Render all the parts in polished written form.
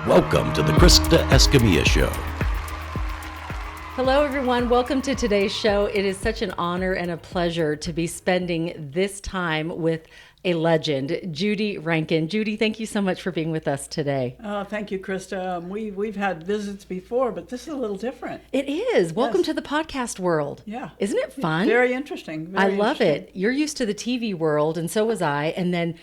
Welcome to the Krista Escamilla Show. Hello, everyone. Welcome to today's show. It is such an honor and a pleasure to be spending this time with a legend, Judy Rankin. Judy, thank you so much for being with us today. Oh, thank you, Krista. We've had visits before, but this is a little different. It is. Welcome Yes. to the podcast world. Yeah. Isn't it fun? Very interesting. I Very love interesting. it. You're used to the TV world, and so was I. And then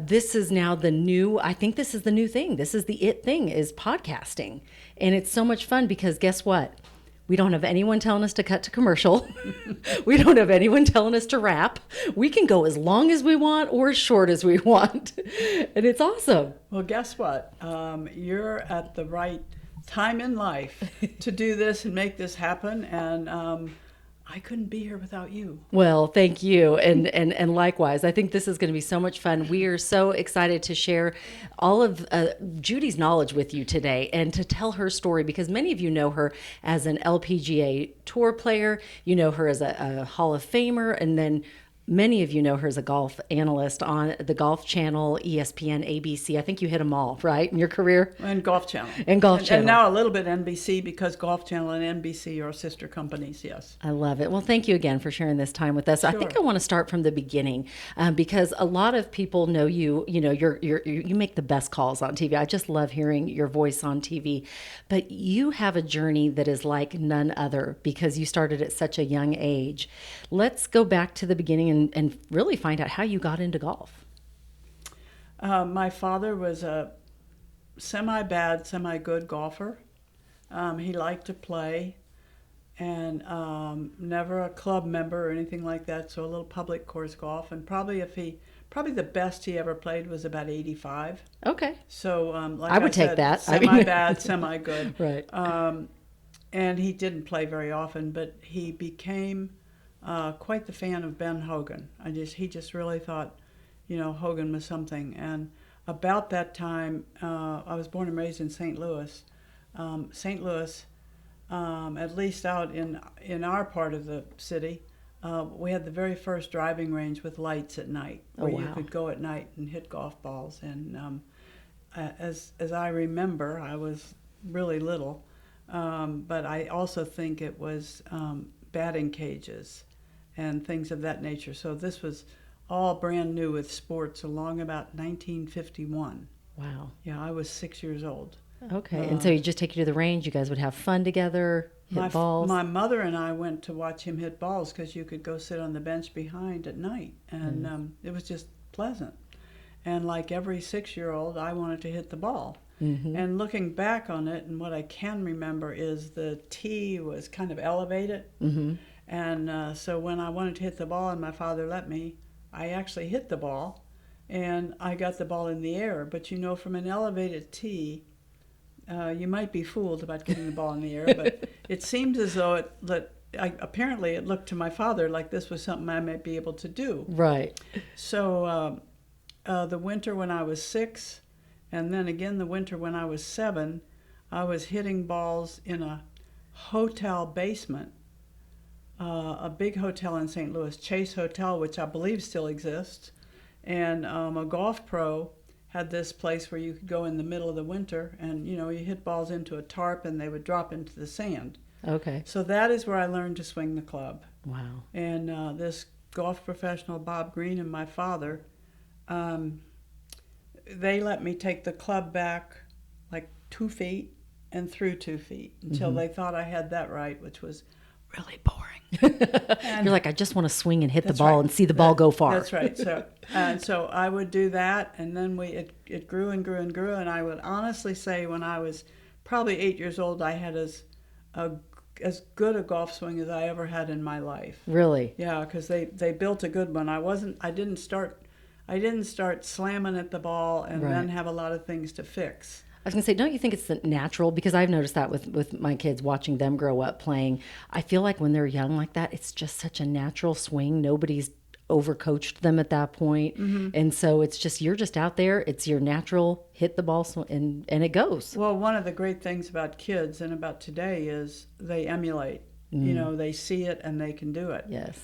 this is now the new, I think this is the new thing. This is the it thing, is podcasting. And it's so much fun because guess what? We don't have anyone telling us to cut to commercial. We don't have anyone telling us to wrap. We can go as long as we want or as short as we want. And it's awesome. Well, guess what? You're at the right time in life to do this and make this happen. And I couldn't be here without you. Well, thank you. And likewise, I think this is going to be so much fun. We are so excited to share all of Judy's knowledge with you today and to tell her story, because many of you know her as an LPGA tour player. You know her as a Hall of Famer, and then many of you know her as a golf analyst on the Golf Channel, ESPN, ABC. I think you hit them all, right, in your career? And Golf Channel. And Golf Channel. And now a little bit NBC, because Golf Channel and NBC are sister companies, yes. I love it. Well, thank you again for sharing this time with us. Sure. I think I want to start from the beginning because a lot of people know you. You know, you make the best calls on TV. I just love hearing your voice on TV. But you have a journey that is like none other because you started at such a young age. Let's go back to the beginning and really find out how you got into golf. My father was a semi-bad, semi-good golfer. He liked to play, and never a club member or anything like that, so a little public course golf. And probably the best he ever played was about 85. Okay. So like I would take said, that. Semi-bad, semi-good. Right. And he didn't play very often, but he became quite the fan of Ben Hogan. He just really thought, Hogan was something. And about that time, I was born and raised in St. Louis. St. Louis, at least out in our part of the city, we had the very first driving range with lights at night, where you could go at night and hit golf balls. And as I remember, I was really little, but I also think it was batting cages and things of that nature. So this was all brand new with sports along about 1951. Wow. Yeah, I was 6 years old. Okay. And so you just take you to the range. You guys would have fun together, hit balls. My mother and I went to watch him hit balls because you could go sit on the bench behind at night. And it was just pleasant. And like every 6-year-old, I wanted to hit the ball. Mm-hmm. And looking back on it, and what I can remember is the tee was kind of elevated. Mm-hmm. And so when I wanted to hit the ball and my father let me, I actually hit the ball, and I got the ball in the air. But from an elevated tee, you might be fooled about getting the ball in the air, but it seems as though apparently it looked to my father like this was something I might be able to do. Right. So the winter when I was 6, and then again the winter when I was 7, I was hitting balls in a hotel basement. A big hotel in St. Louis, Chase Hotel, which I believe still exists. And a golf pro had this place where you could go in the middle of the winter and, you hit balls into a tarp and they would drop into the sand. Okay. So that is where I learned to swing the club. Wow. And this golf professional, Bob Green, and my father, they let me take the club back like 2 feet and through 2 feet until they thought I had that right, which was really boring. You're like, I just want to swing and hit the ball and see the ball go far. That's right. So I would do that, and then it grew and grew and grew, and I would honestly say when I was probably 8 years old, I had as good a golf swing as I ever had in my life. Really? Yeah, because they built a good one. I didn't start slamming at the ball and then have a lot of things to fix. I was going to say, don't you think it's natural? Because I've noticed that with my kids, watching them grow up playing. I feel like when they're young like that, it's just such a natural swing. Nobody's overcoached them at that point. Mm-hmm. And so it's just, you're just out there. It's your natural hit the ball and it goes. Well, one of the great things about kids and about today is they emulate. They see it and they can do it. Yes.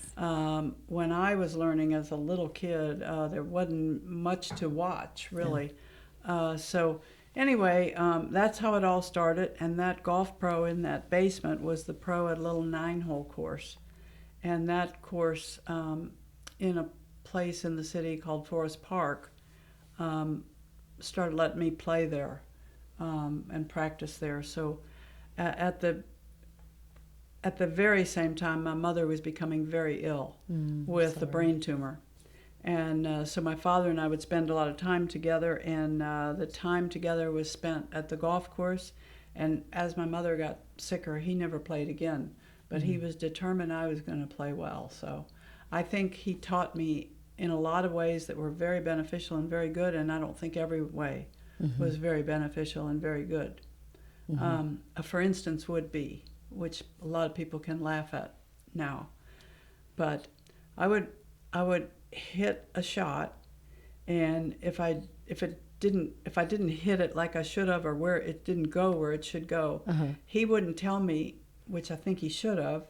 When I was learning as a little kid, there wasn't much to watch, really. Yeah. So anyway, that's how it all started. And that golf pro in that basement was the pro at a little 9-hole course. And that course, in a place in the city called Forest Park, started letting me play there and practice there. So at the very same time, my mother was becoming very ill with a brain tumor. And so my father and I would spend a lot of time together, and the time together was spent at the golf course. And as my mother got sicker, he never played again. But he was determined I was going to play well. So I think he taught me in a lot of ways that were very beneficial and very good, and I don't think every way was very beneficial and very good. For instance, would be, which a lot of people can laugh at now. But I would hit a shot, and if I didn't hit it like I should have, or where it didn't go where it should go, he wouldn't tell me, which I think he should have,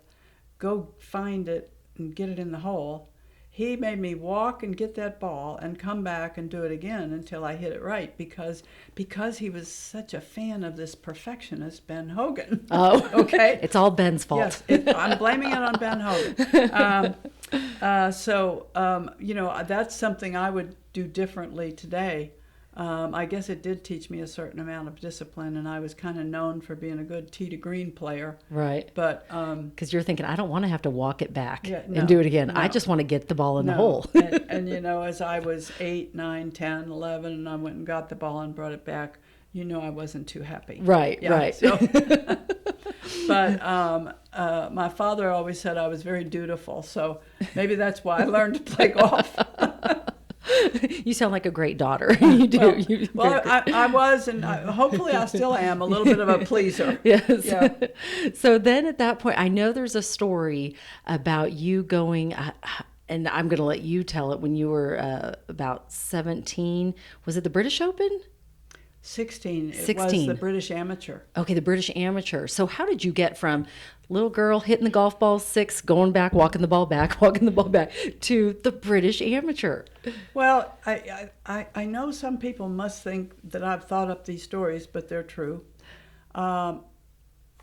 go find it and get it in the hole. He made me walk and get that ball and come back and do it again until I hit it right, because he was such a fan of this perfectionist, Ben Hogan. Oh, okay. It's all Ben's fault. Yes, I'm blaming it on Ben Hogan. That's something I would do differently today. I guess it did teach me a certain amount of discipline, and I was kind of known for being a good tee to green player. Right. But because you're thinking, I don't want to have to walk it back no, and do it again. no. I just want to get the ball in the No. hole. and as I was 8, 9, 10, 11, and I went and got the ball and brought it back, I wasn't too happy. Right, Yeah, right. So, but my father always said I was very dutiful, so maybe that's why I learned to play golf. You sound like a great daughter. You do. I was, and hopefully I still am, a little bit of a pleaser. Yes. Yeah. So then at that point, I know there's a story about you going, and I'm going to let you tell it, when you were about 17. Was it the British Open? 16. It 16. was the British Amateur. Okay, the British Amateur. So how did you get from little girl hitting the golf ball 6, going back, walking the ball back, to the British Amateur? Well, I know some people must think that I've thought up these stories, but they're true. We had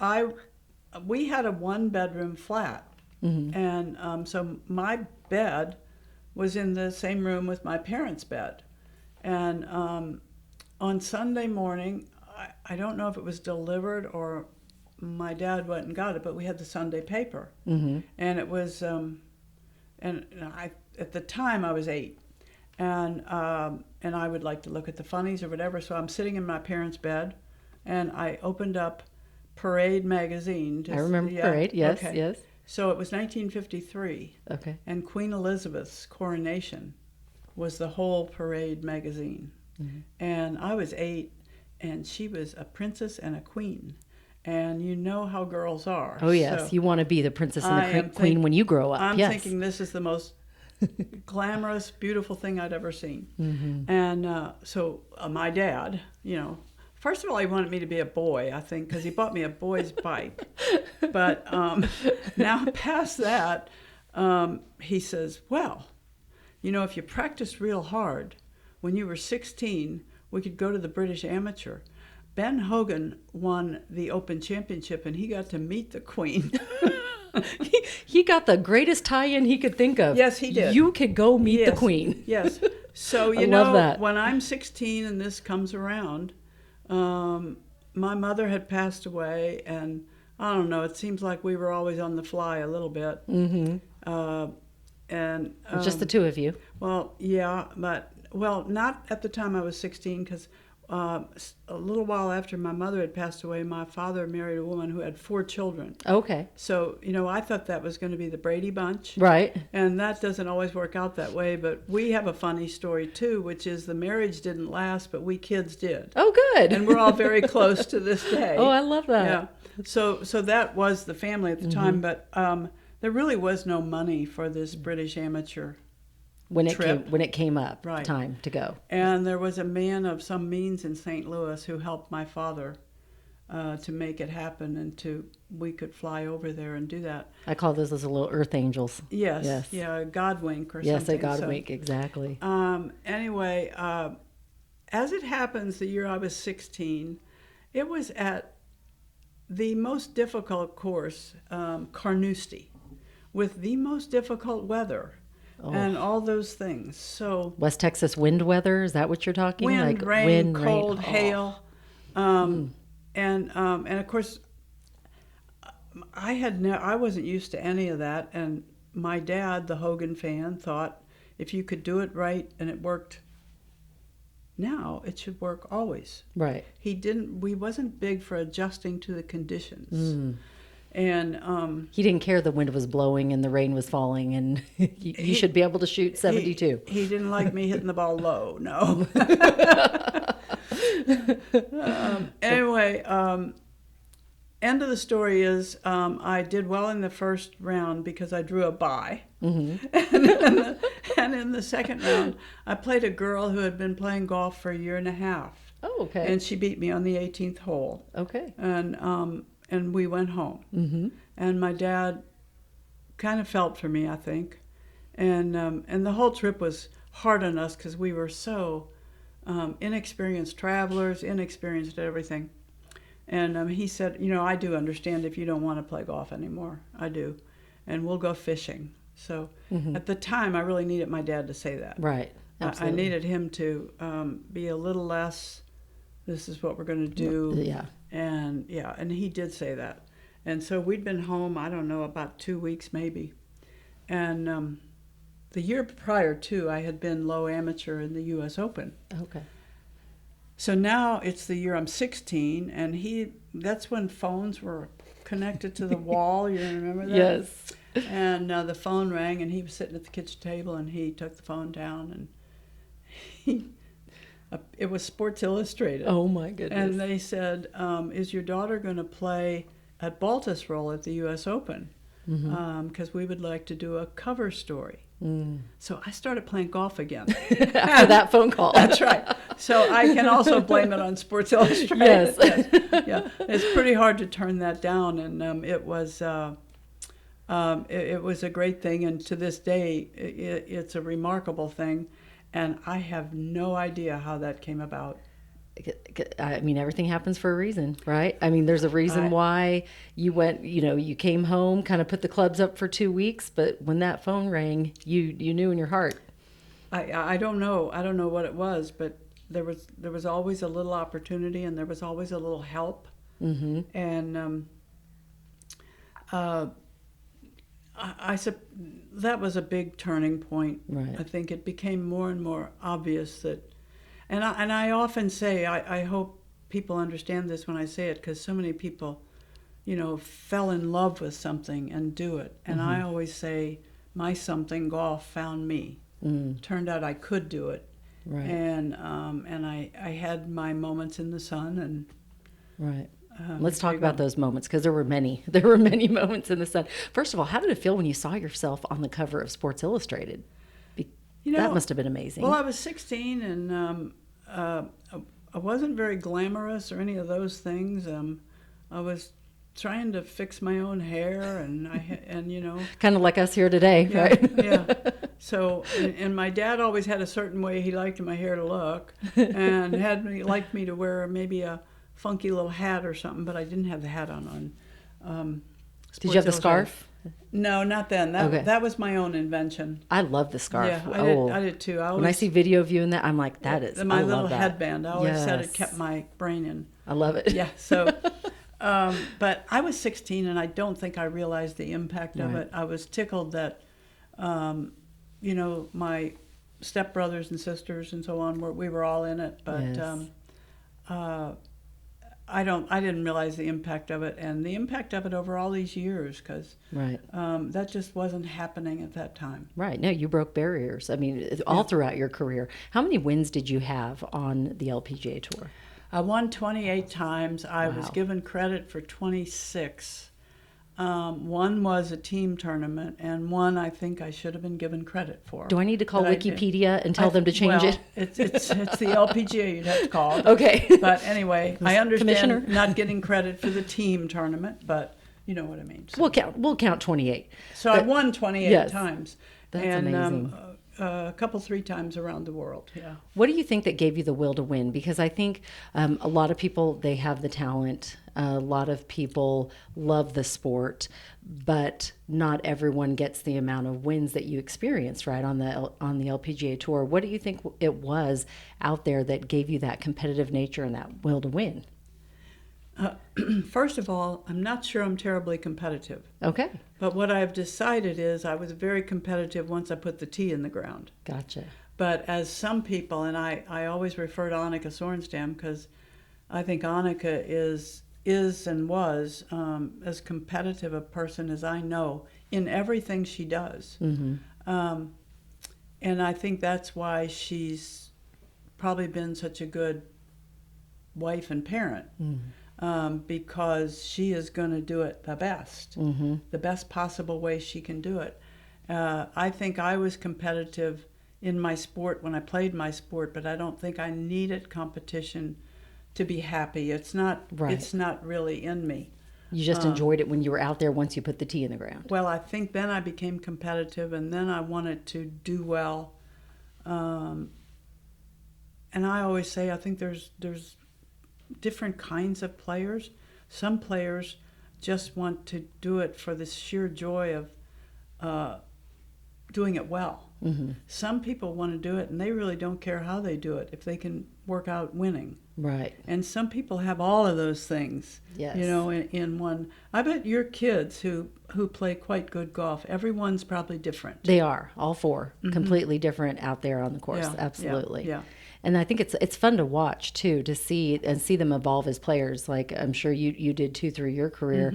a 1-bedroom flat, and so my bed was in the same room with my parents' bed, and on Sunday morning, I don't know if it was delivered or my dad went and got it, but we had the Sunday paper, and it was, at the time I was 8, and I would like to look at the funnies or whatever. So I'm sitting in my parents' bed, and I opened up Parade magazine. I remember Parade. Yes, okay. yes. So it was 1953. Okay. And Queen Elizabeth's coronation was the whole Parade magazine. And I was 8, and she was a princess and a queen. And you know how girls are. Oh, yes. So you want to be the princess and the queen when you grow up. I'm yes. thinking this is the most glamorous, beautiful thing I'd ever seen. And so my dad, first of all, he wanted me to be a boy, I think, because he bought me a boy's bike. But now past that, he says, well, if you practiced real hard, when you were 16, we could go to the British Amateur. Ben Hogan won the Open Championship, and he got to meet the Queen. He got the greatest tie-in he could think of. Yes, he did. You could go meet the Queen. Yes. So, love that. when I'm 16 and this comes around, my mother had passed away, and I don't know, it seems like we were always on the fly a little bit. And Just the two of you. Well, yeah, but, not at the time I was 16, because a little while after my mother had passed away, my father married a woman who had 4 children. Okay. So, I thought that was going to be the Brady Bunch. Right. And that doesn't always work out that way, but we have a funny story too, which is the marriage didn't last, but we kids did. Oh, good. And we're all very close to this day. Oh, I love that. Yeah. So that was the family at the time, but there really was no money for this British Amateur when trip. it came up, Right. time to go. And there was a man of some means in St. Louis who helped my father to make it happen, and we could fly over there and do that. I call those as little earth angels. Yes. Yes. Yeah, a God wink or Yes, something. a God wink, exactly. Anyway, as it happens, the year I was 16, it was at the most difficult course, Carnoustie, with the most difficult weather and all those things. So West Texas wind weather, is that what you're talking? wind, like rain, wind, cold, rain. hail, and of course, I wasn't used to any of that. And my dad, the Hogan fan, thought if you could do it right and it worked now, it should work always. Right. We wasn't big for adjusting to the conditions. And He didn't care the wind was blowing and the rain was falling, and you should be able to shoot 72. He didn't like me hitting the ball low, no. Anyway, end of the story is I did well in the first round because I drew a bye. And in the second round, I played a girl who had been playing golf for a year and a half. Oh, okay. And she beat me on the 18th hole. Okay. And we went home. And my dad kind of felt for me, I think. And the whole trip was hard on us because we were so inexperienced travelers, inexperienced at everything. And he said, I do understand if you don't want to play golf anymore. I do. And we'll go fishing. So at the time, I really needed my dad to say that. Right. I needed him to be a little less, this is what we're going to do. Yeah. And he did say that. And so we'd been home, I don't know, about 2 weeks maybe. And the year prior to, I had been low amateur in the U.S. Open. Okay. So now it's the year I'm 16, and that's when phones were connected to the wall. You remember that? Yes. And the phone rang, and he was sitting at the kitchen table, and he took the phone down, and it was Sports Illustrated. Oh, my goodness. And they said, is your daughter going to play at Baltusrol at the U.S. Open? Because we would like to do a cover story. So I started playing golf again. After that phone call. That's right. So I can also blame it on Sports Illustrated. Yes. Yeah, it's pretty hard to turn that down, and it was a great thing, and to this day, it's a remarkable thing, and I have no idea how that came about. I mean, everything happens for a reason, right? I mean, there's a reason why you went, you came home, kind of put the clubs up for 2 weeks, but when that phone rang, you knew in your heart. I don't know. I don't know what it was, but there was always a little opportunity, and there was always a little help. And that was a big turning point. Right. I think it became more and more obvious that, and I often say, I hope people understand this when I say it, because so many people, fell in love with something and do it. And I always say, my something, golf, found me. Turned out I could do it. Right. And I had my moments in the sun, and right. Let's talk about those moments, because there were many. There were many moments in the sun. First of all, how did it feel when you saw yourself on the cover of Sports Illustrated? That must have been amazing. Well, I was 16, and I wasn't very glamorous or any of those things. I was trying to fix my own hair, and kind of like us here today, right? Yeah. So, and my dad always had a certain way he liked my hair to look, and liked me to wear maybe a funky little hat or something, but I didn't have the hat on. Did you have the scarf? No, not then. That was my own invention. I love the scarf. Yeah, I did too. When I see video of you in that, I'm like, that is my I little love that. headband. I always said it kept my brain in. I love it. Yeah. So, but I was 16, and I don't think I realized the impact of it. I was tickled that, my stepbrothers and sisters and so on we were all in it, but. Yes. I didn't realize the impact of it, and the impact of it over all these years, because that just wasn't happening at that time. Right. No, you broke barriers. I mean, all throughout your career. How many wins did you have on the LPGA Tour? I won 28 times. I was given credit for 26. One was a team tournament, and one I think I should have been given credit for. Do I need to call Wikipedia and tell them to change it? It's the LPGA you'd have to call. Okay. But anyway, I understand not getting credit for the team tournament, but you know what I mean. So. We'll count 28. So I won 28 times. That's amazing. a couple, 3 times around the world. Yeah. What do you think that gave you the will to win? Because I think a lot of people, they have the talent. A lot of people love the sport, but not everyone gets the amount of wins that you experienced, right, on the LPGA Tour. What do you think it was out there that gave you that competitive nature and that will to win? First of all, I'm not sure I'm terribly competitive. Okay. But what I've decided is I was very competitive once I put the tee in the ground. Gotcha. But as some people, and I always refer to Annika Sorenstam because I think Annika is and was as competitive a person as I know in everything she does. Mm-hmm. And I think that's why she's probably been such a good wife and parent. Mm-hmm. Because she is going to do it the best, the best possible way she can do it. I think I was competitive in my sport when I played my sport, but I don't think I needed competition to be happy. It's not. Right. It's not really in me. You just enjoyed it when you were out there once you put the tee in the ground. Well, I think then I became competitive, and then I wanted to do well. And I always say I think there's different kinds of players. Some players just want to do it for the sheer joy of doing it well. Mm-hmm. Some people want to do it and they really don't care how they do it if they can work out winning. Right. And some people have all of those things. Yes. In one. I bet your kids who play quite good golf, everyone's probably different. They are, all 4, completely different out there on the course. Yeah, absolutely. Yeah. And I think it's fun to watch too, to see them evolve as players. Like I'm sure you did too through your career.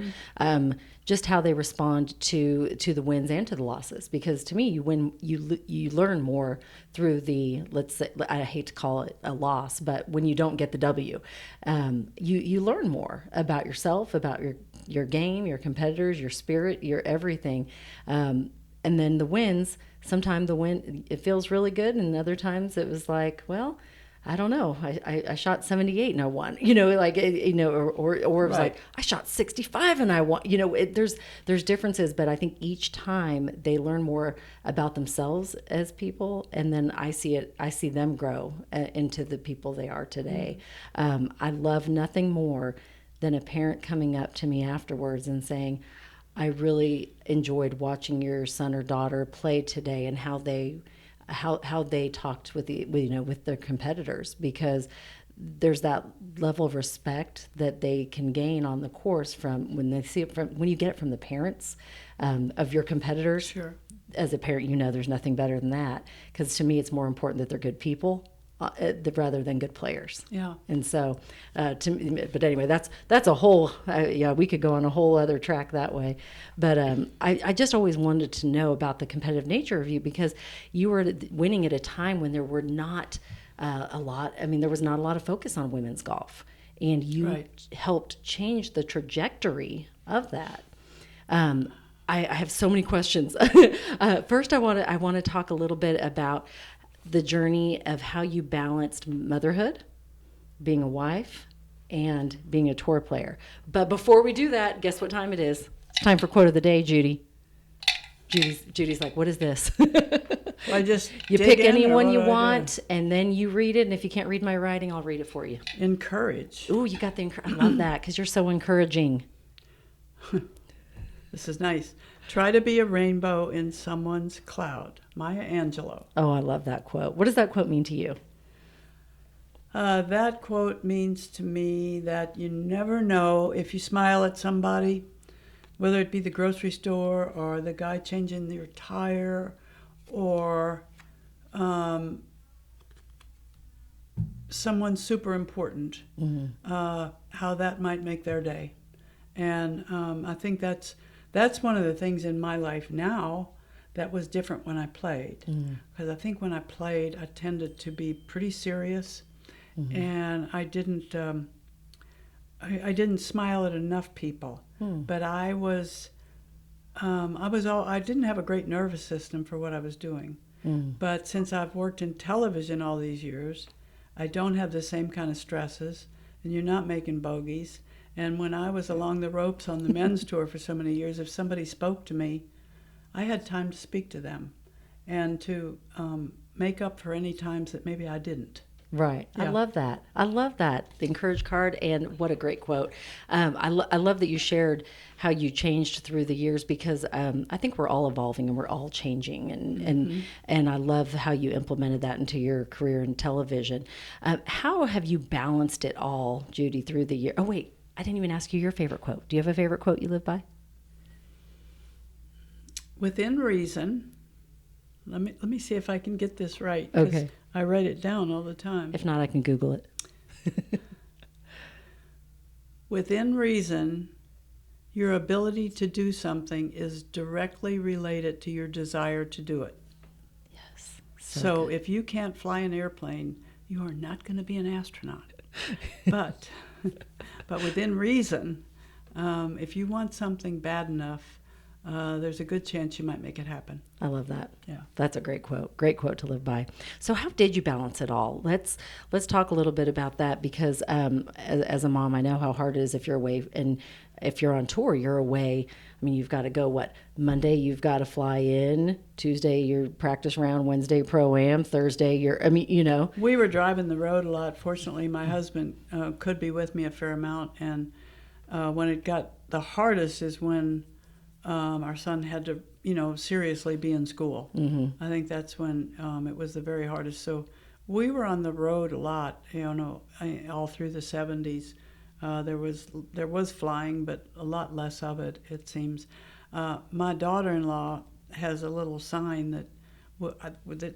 Just how they respond to the wins and to the losses. Because to me, you learn more through the, let's say, I hate to call it a loss, but when you don't get the W, you learn more about yourself, about your game, your competitors, your spirit, your everything. And then the wins. Sometimes the win, it feels really good, and other times it was like, well, I don't know. I shot 78 and I won. Or it was right. like I shot 65 and I won. There's differences, but I think each time they learn more about themselves as people, and then I see them grow into the people they are today. I love nothing more than a parent coming up to me afterwards and saying, I really enjoyed watching your son or daughter play today, and how they talked with their competitors, because there's that level of respect that they can gain on the course from when they see it when you get it from the parents of your competitors. Sure. As a parent, there's nothing better than that, because to me it's more important that they're good people rather than good players. Yeah. And so, but anyway, that's a whole, we could go on a whole other track that way. But I just always wanted to know about the competitive nature of you, because you were winning at a time when there were not there was not a lot of focus on women's golf. And you right. helped change the trajectory of that. I have so many questions. First, I want to talk a little bit about the journey of how you balanced motherhood, being a wife, and being a tour player. But before we do that, guess what time it is? It's time for quote of the day, Judy. Judy's like, what is this? I just you pick anyone you want, and then you read it. And if you can't read my writing, I'll read it for you. Encourage. Ooh, you got the I love that, because you're so encouraging. This is nice. Try to be a rainbow in someone's cloud. Maya Angelou. Oh, I love that quote. What does that quote mean to you? That quote means to me that you never know if you smile at somebody, whether it be the grocery store or the guy changing their tire or someone super important, how that might make their day. And I think that's one of the things in my life now that was different when I played. Because I think when I played, I tended to be pretty serious, and I didn't smile at enough people. But I didn't have a great nervous system for what I was doing. But since I've worked in television all these years, I don't have the same kind of stresses, and you're not making bogeys. And when I was along the ropes on the men's tour for so many years, if somebody spoke to me, I had time to speak to them. and to make up for any times that maybe I didn't. Right. I Yeah. love that. I love that. The encourage card, and what a great quote. I love that you shared how you changed through the years, because I think we're all evolving and we're all changing. And I love how you implemented that into your career in television. How have you balanced it all, Judy, through the year? Oh, wait, I didn't even ask you your favorite quote. Do you have a favorite quote you live by? Within reason. Let me see if I can get this right. 'Cause Okay. I write it down all the time. If not, I can Google it. Within reason, your ability to do something is directly related to your desire to do it. Yes. So if you can't fly an airplane, you are not going to be an astronaut. But within reason, if you want something bad enough, there's a good chance you might make it happen. I love that. Yeah. That's a great quote. Great quote to live by. So how did you balance it all? Let's talk a little bit about that, because as a mom, I know how hard it is if you're away, and if you're on tour, you're away. I mean, you've got to go, Monday you've got to fly in, Tuesday your practice round, Wednesday pro-am, Thursday We were driving the road a lot. Fortunately, my husband could be with me a fair amount, and when it got the hardest is when our son had to, seriously be in school. Mm-hmm. I think that's when it was the very hardest. So we were on the road a lot, all through the 70s. There was flying, but a lot less of it, it seems. My daughter-in-law has a little sign that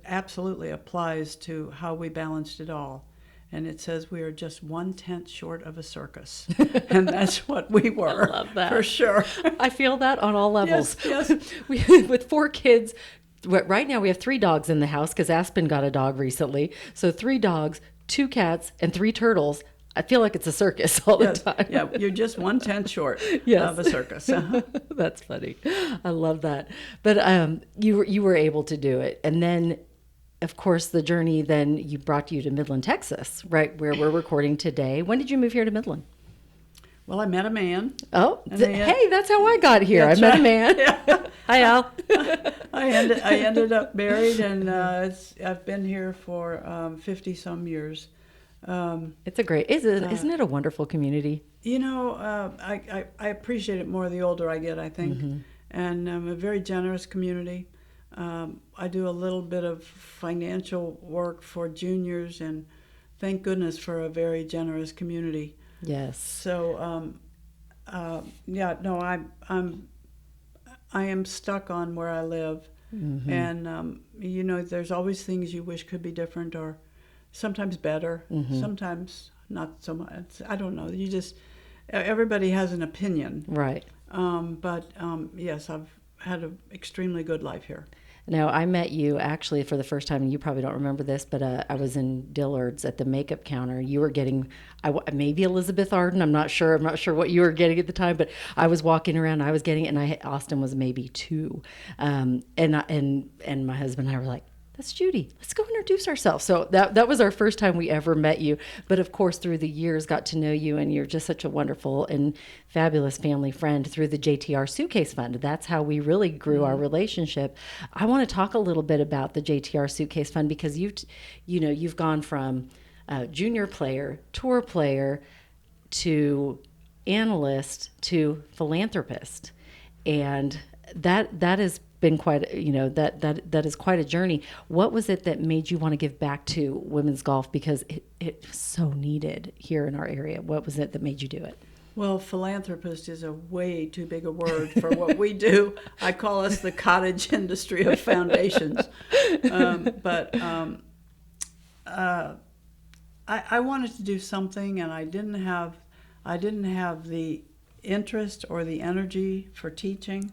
absolutely applies to how we balanced it all. And it says we are just 1/10 short of a circus. And that's what we were. I love that. For sure. I feel that on all levels. Yes. With 4 kids, right now we have 3 dogs in the house, because Aspen got a dog recently. So 3 dogs, 2 cats, and 3 turtles. I feel like it's a circus all the time. Yeah, you're just 1/10 short Yes. of a circus. Uh-huh. That's funny. I love that. But you were able to do it. And then, of course, the journey then brought you to Midland, Texas, right where we're recording today. When did you move here to Midland? Well, I met a man. Oh, And hey, that's how I got here. I That's met right. a man. Yeah. Hi, Al. I ended up married, and I've been here for 50-some years. It's a great, isn't it a wonderful community? I appreciate it more the older I get, I think. Mm-hmm. And a very generous community. I do a little bit of financial work for juniors, and thank goodness for a very generous community. Yes. So, I am stuck on where I live, mm-hmm. and there's always things you wish could be different, or sometimes better, mm-hmm. sometimes not so much. I don't know. Everybody has an opinion, right? Yes, I've had an extremely good life here. Now, I met you actually for the first time, and you probably don't remember this, but I was in Dillard's at the makeup counter. You were getting, maybe Elizabeth Arden. I'm not sure what you were getting at the time, but I was walking around. I was getting it, and Austin was maybe 2, and my husband and I were like, "That's Judy. Let's go introduce ourselves." So that was our first time we ever met you. But of course, through the years, got to know you, and you're just such a wonderful and fabulous family friend through the JTR Suitcase Fund. That's how we really grew our relationship. I want to talk a little bit about the JTR Suitcase Fund, because you've gone from junior player, tour player, to analyst, to philanthropist, and that is been quite, that is quite a journey. What was it that made you want to give back to women's golf, because it's so needed here in our area? What was it that made you do it? Well, philanthropist is a way too big a word for what we do. I call us the cottage industry of foundations. I wanted to do something, and I didn't have the interest or the energy for teaching.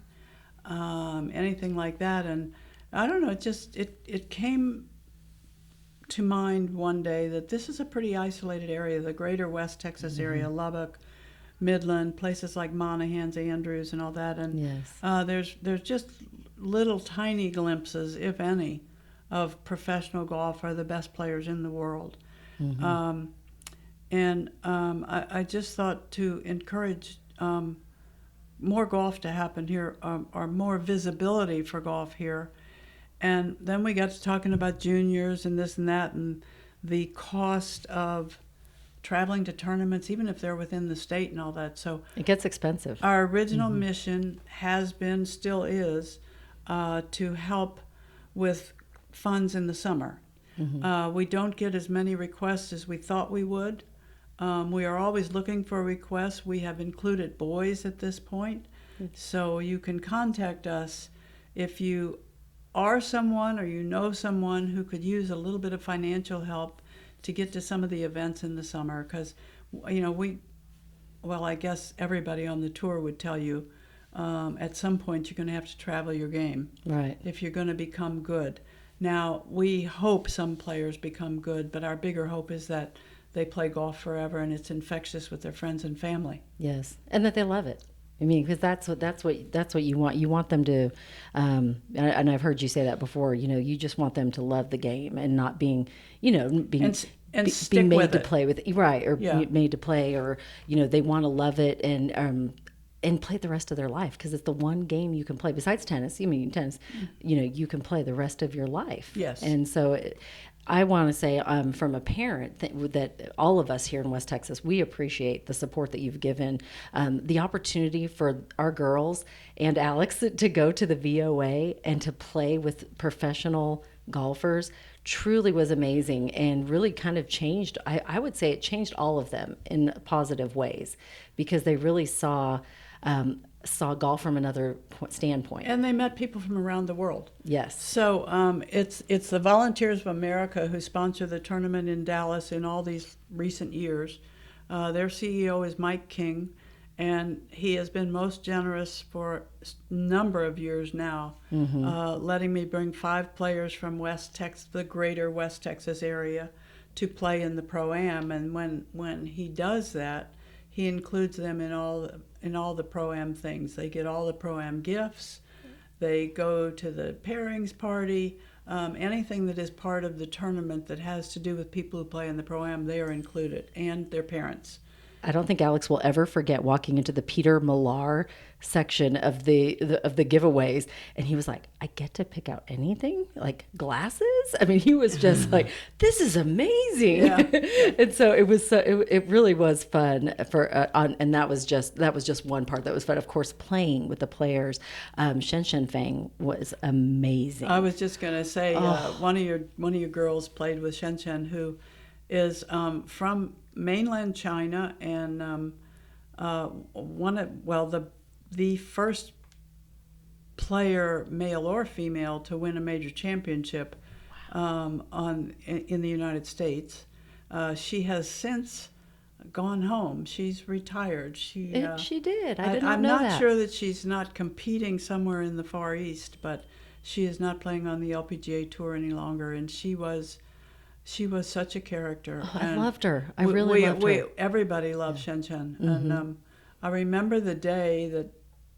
Anything like that, and I don't know, it came to mind one day that this is a pretty isolated area, the greater West Texas mm-hmm. area, Lubbock, Midland, places like Monahans, Andrews, and all that, and yes. There's just little tiny glimpses, if any, of professional golf or the best players in the world. Mm-hmm. I just thought to encourage more golf to happen here, or more visibility for golf here. And then we got to talking about juniors and this and that, and the cost of traveling to tournaments, even if they're within the state and all that. So it gets expensive. our original mission has been, still is, to help with funds in the summer. We don't get as many requests as we thought we would. We are always looking for requests. We have included boys at this point. So you can contact us if you are someone or you know someone who could use a little bit of financial help to get to some of the events in the summer. Because, I guess everybody on the tour would tell you, at some point you're going to have to travel your game. Right. If you're going to become good. Now, we hope some players become good, but our bigger hope is that they play golf forever and it's infectious with their friends and family. Yes, and that they love it. I mean, because that's what you want. You want them to, and I've heard you say that before. You just want them to love the game and not being stick made with to it. play with, right, or Yeah. made to play, or they want to love it and play the rest of their life, because it's the one game you can play besides tennis. Tennis, you can play the rest of your life. Yes. And so I want to say, from a parent, that all of us here in West Texas, we appreciate the support that you've given, the opportunity for our girls and Alex to go to the VOA and to play with professional golfers truly was amazing, and really kind of changed, I would say it changed all of them in positive ways, because they really saw golf from another standpoint. And they met people from around the world. Yes. So it's the Volunteers of America who sponsor the tournament in Dallas in all these recent years. Their CEO is Mike King, and he has been most generous for a number of years now, letting me bring 5 players from West Texas, the greater West Texas area, to play in the Pro-Am. And when he does that, he includes them in all the Pro-Am things. They get all the Pro-Am gifts. They go to the pairings party. Anything that is part of the tournament that has to do with people who play in the Pro-Am, they are included, and their parents. I don't think Alex will ever forget walking into the Peter Milar section of the giveaways, and he was like, "I get to pick out anything, like glasses." I mean, he was just like, "This is amazing!" Yeah. And so it really was fun and that was just one part that was fun. Of course, playing with the players, Shen Fang was amazing. I was just going to say, one of your girls played with Shen, who is from mainland China, and the first player, male or female, to win a major championship in the United States. She has since gone home. She's retired. She did. I'm know not that. sure that she's not competing somewhere in the Far East, but she is not playing on the LPGA tour any longer, and she was such a character. Oh, I and loved her. I really loved her. Everybody loved Shen. And I remember the day that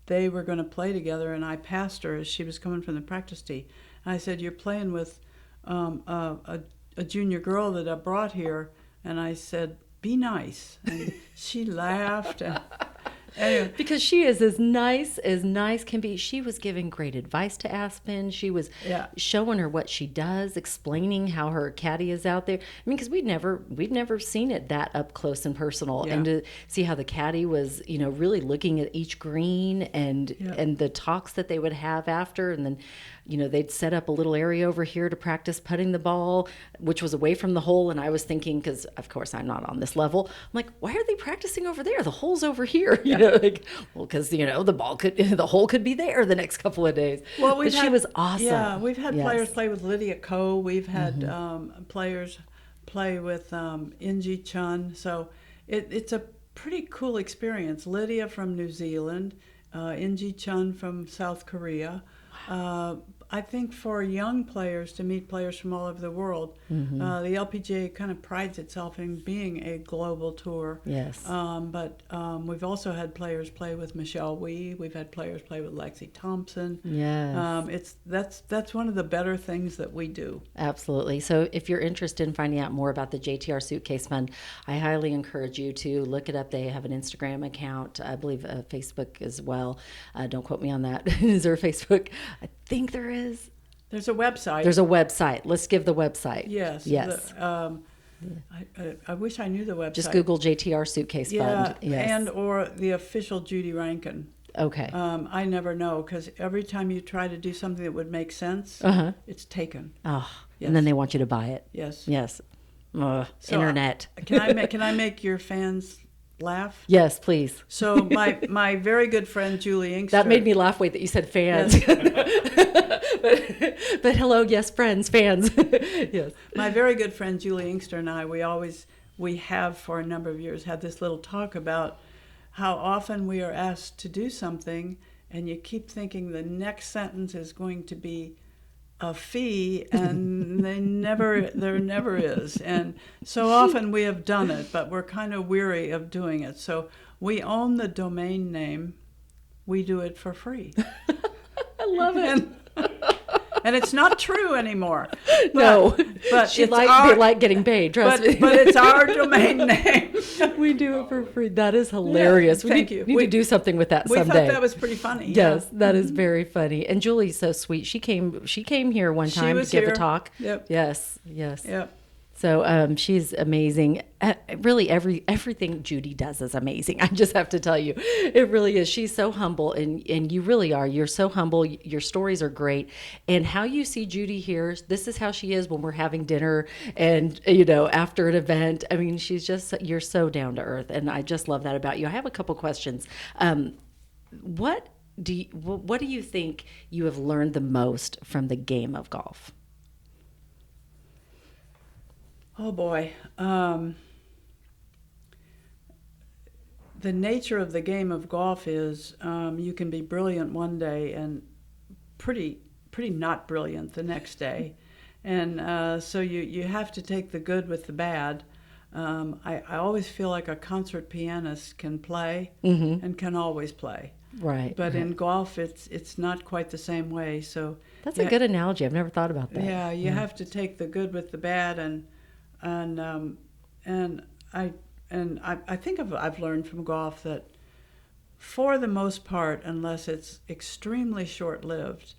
they were going to play together, and I passed her as she was coming from the practice tee. And I said, "You're playing with a junior girl that I brought here." And I said, "Be nice." And she laughed. And anyway. Because she is as nice can be. She was giving great advice to Aspen. She was showing her what she does, explaining how her caddy is out there. I mean, because we'd never seen it that up close and personal, and to see how the caddy was, really looking at each green and the talks that they would have after, and then, they'd set up a little area over here to practice putting the ball, which was away from the hole. And I was thinking, because of course I'm not on this level, I'm like, why are they practicing over there? The hole's over here. Because the hole could be there the next couple of days. Well, she was awesome. Yeah, we've had players play with Lydia Ko. We've had players play with Inji Chun. So it's a pretty cool experience. Lydia from New Zealand, Inji Chun from South Korea. I think for young players to meet players from all over the world, the LPGA kind of prides itself in being a global tour. Yes. But we've also had players play with Michelle Wee. We've had players play with Lexi Thompson. Yes. That's one of the better things that we do. Absolutely. So if you're interested in finding out more about the JTR Suitcase Fund, I highly encourage you to look it up. They have an Instagram account, I believe Facebook as well. Don't quote me on that. Is there a Facebook? I think there is. There's a website. There's a website. Let's give the website. Yes. Yes. I wish I knew the website. Just Google JTR Suitcase Fund. Yes. And or the official Judy Rankin. Okay. I never know, because every time you try to do something that would make sense, it's taken. Oh, Yes. and then they want you to buy it. Yes. Yes. So, Internet. Can I make your fans laugh? Yes, please. So my very good friend Julie Inkster. That made me laugh. Wait, that you said fans. Yes. but hello, yes, friends, fans. Yes. My very good friend Julie Inkster and I, we have for a number of years had this little talk about how often we are asked to do something and you keep thinking the next sentence is going to be a fee, and there never is. And so often we have done it, but we're kind of weary of doing it. So we own the domain name. We do it for free. I love it. And it's not true anymore. No, but they it's like getting paid. Trust me. But it's our domain name. We do it for free. That is hilarious. Yeah, thank you. We need to do something with that we someday. thought that was pretty funny. Yes, Yeah. that is very funny. And Julie's so sweet. She came here one time to give a talk. Yep. Yes. Yep. So she's amazing. Really, everything Judy does is amazing. I just have to tell you, it really is. She's so humble, and you really are. You're so humble. Your stories are great, and how you see Judy here. This is how she is when we're having dinner, and after an event. I mean, you're so down to earth, and I just love that about you. I have a couple questions. What do you think you have learned the most from the game of golf? Oh boy. The nature of the game of golf is you can be brilliant one day and pretty not brilliant the next day. And so you have to take the good with the bad. I always feel like a concert pianist can play and can always play. Right. But in golf, it's not quite the same way. So that's a good analogy. I've never thought about that. Yeah, you have to take the good with the bad, and I think I've learned from golf that for the most part, unless it's extremely short-lived,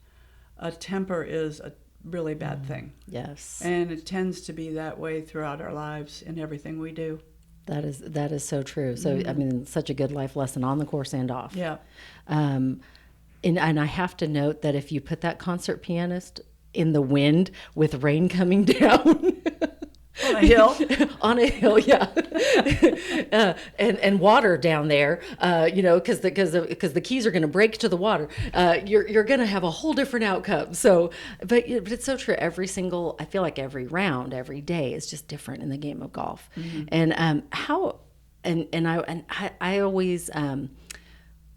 a temper is a really bad thing. Yes. And it tends to be that way throughout our lives in everything we do. That is so true. So I mean, such a good life lesson on the course and off. Yeah. And I have to note that if you put that concert pianist in the wind with rain coming down. On a hill? On a hill, yeah. And water down there, because the keys are going to break to the water. You're going to have a whole different outcome. So, but it's so true. I feel like every round, every day is just different in the game of golf. And I always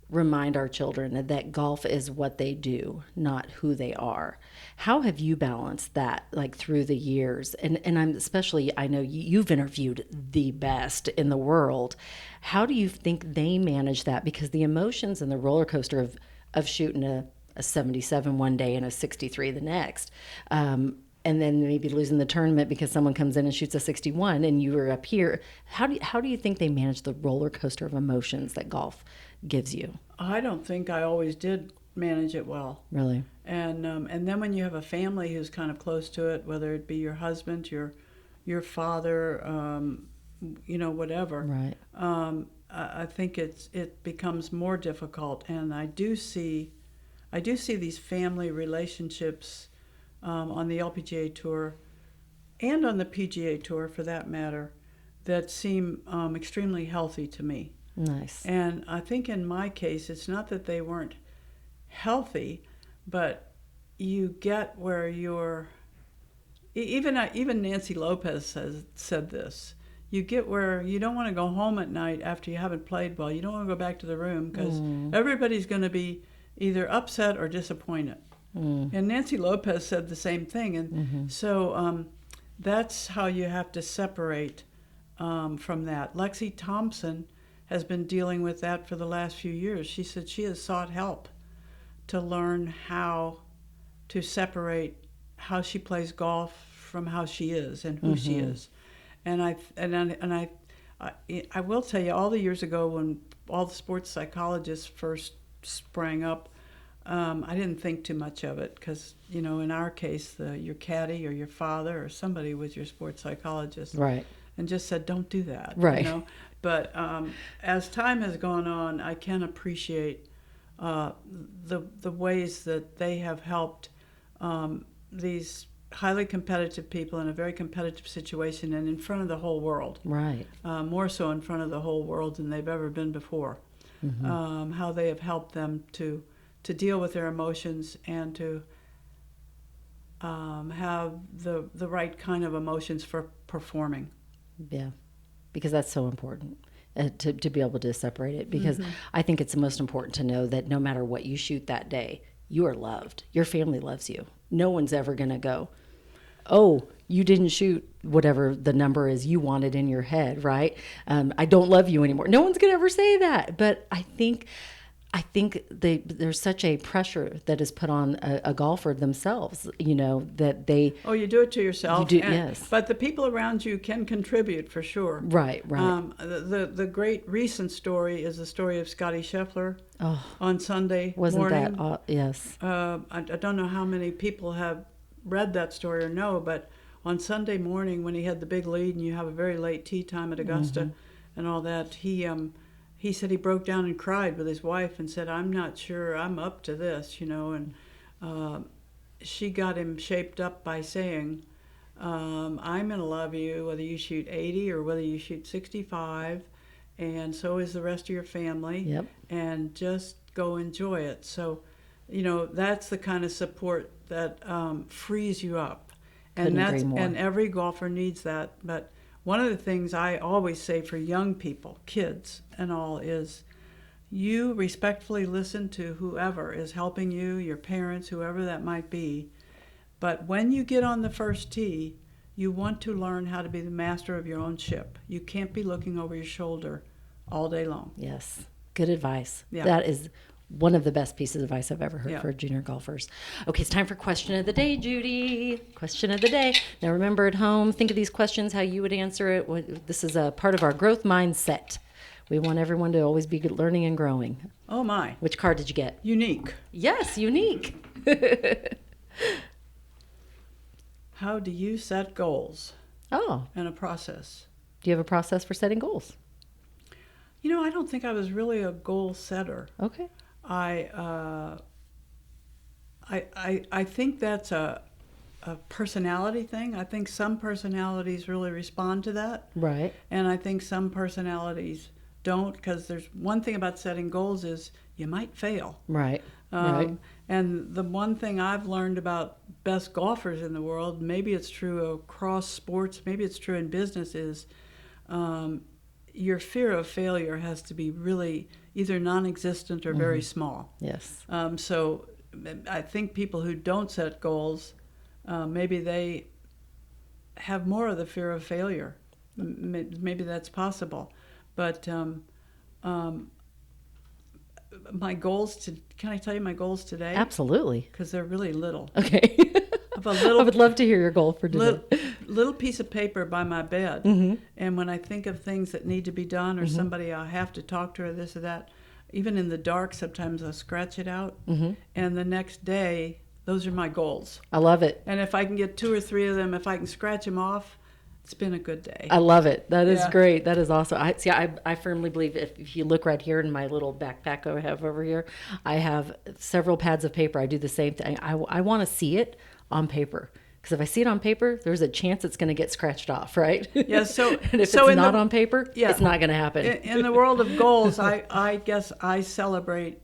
remind our children that golf is what they do, not who they are. How have you balanced that, like, through the years? And I know you've interviewed the best in the world. How do you think they manage that? Because the emotions and the roller coaster of shooting a 77 one day and a 63 the next, and then maybe losing the tournament because someone comes in and shoots a 61 and you were up here. How do you think they manage the roller coaster of emotions that golf gives you? I don't think I always did manage it well. Really? And then when you have a family who's kind of close to it, whether it be your husband, your father, whatever. Right. I think it becomes more difficult, and I do see these family relationships on the LPGA tour and on the PGA tour, for that matter, that seem extremely healthy to me. Nice. And I think in my case, it's not that they weren't healthy, but you get where you're. Even Nancy Lopez has said this. You get where you don't want to go home at night after you haven't played well. You don't want to go back to the room because everybody's going to be either upset or disappointed. And Nancy Lopez said the same thing. And so that's how you have to separate from that. Lexi Thompson has been dealing with that for the last few years. She said she has sought help to learn how to separate how she plays golf from how she is and who she is. And I will tell you, all the years ago when all the sports psychologists first sprang up, I didn't think too much of it because, in our case, your caddy or your father or somebody was your sports psychologist. Right. And just said, don't do that. Right. But as time has gone on, I can appreciate the ways that they have helped these highly competitive people in a very competitive situation and in front of the whole world. Right. More so in front of the whole world than they've ever been before. Mm-hmm. How they have helped them to deal with their emotions and to have the right kind of emotions for performing. Yeah, because that's so important to be able to separate it. Because I think it's the most important to know that no matter what you shoot that day, you are loved. Your family loves you. No one's ever going to go, oh, you didn't shoot whatever the number is you wanted in your head, right? I don't love you anymore. No one's going to ever say that. But I think there's such a pressure that is put on a golfer themselves, that they... Oh, you do it to yourself. You do, yes. But the people around you can contribute for sure. Right. The great recent story is the story of Scotty Scheffler on Sunday morning. Yes. I don't know how many people have read that story or know, but on Sunday morning when he had the big lead and you have a very late tee time at Augusta and all that, he said he broke down and cried with his wife and said, I'm not sure I'm up to this, and she got him shaped up by saying, I'm going to love you whether you shoot 80 or whether you shoot 65, and so is the rest of your family. Yep. And just go enjoy it. So, that's the kind of support that frees you up. Couldn't agree more. And every golfer needs that. But one of the things I always say for young people, kids and all, is you respectfully listen to whoever is helping you, your parents, whoever that might be. But when you get on the first tee, you want to learn how to be the master of your own ship. You can't be looking over your shoulder all day long. Yes. Good advice. Yeah. That is one of the best pieces of advice I've ever heard Yeah. for junior golfers. Okay, it's time for question of the day, Judy. Question of the day. Now remember at home, think of these questions, how you would answer it. This is a part of our growth mindset. We want everyone to always be learning and growing. Oh my. Which card did you get? Unique. Yes, unique. How do you set goals Oh, and a process? do you have a process for setting goals? I don't think I was really a goal setter. Okay. I think that's a personality thing. I think some personalities really respond to that. Right. And I think some personalities don't, because there's one thing about setting goals is you might fail. Right. Right. And the one thing I've learned about best golfers in the world, maybe it's true across sports, maybe it's true in business, is your fear of failure has to be really either non-existent or very small. Yes. So I think people who don't set goals, maybe they have more of the fear of failure. Maybe that's possible. But my goals, can I tell you my goals today? Absolutely. Because they're really little. Okay. Of a little, I would love to hear your goal for today. little piece of paper by my bed. And when I think of things that need to be done or somebody I have to talk to or this or that, even in the dark, sometimes I'll scratch it out. And the next day, those are my goals. I love it. And if I can get 2 or 3 of them, if I can scratch them off, it's been a good day. I love it. That is Yeah. great. That is awesome. I firmly believe if you look right here in my little backpack I have over here, I have several pads of paper. I do the same thing. I want to see it on paper. Because if I see it on paper, there's a chance it's going to get scratched off, right? Yeah, so and if so it's in not the- on paper, yeah. it's not going to happen. In the world of goals, I guess I celebrate